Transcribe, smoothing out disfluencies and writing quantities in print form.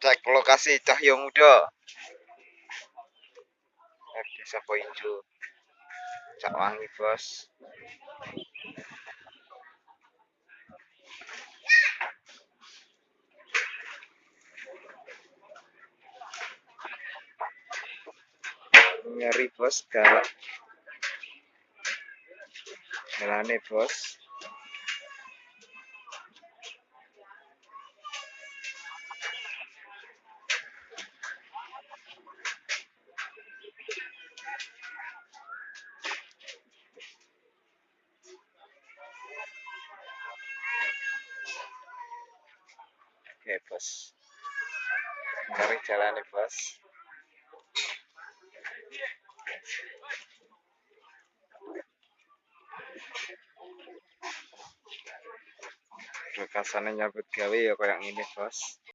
Cek lokasi Cahyo Muda. Desa Poijo. Cak Wangi, Bos. Nyari Bos, galak. Jalane, Bos. Oke, Bos. Cari jalane, Bos. Rekasane nyambut gawe ya kayak ngene, Bos.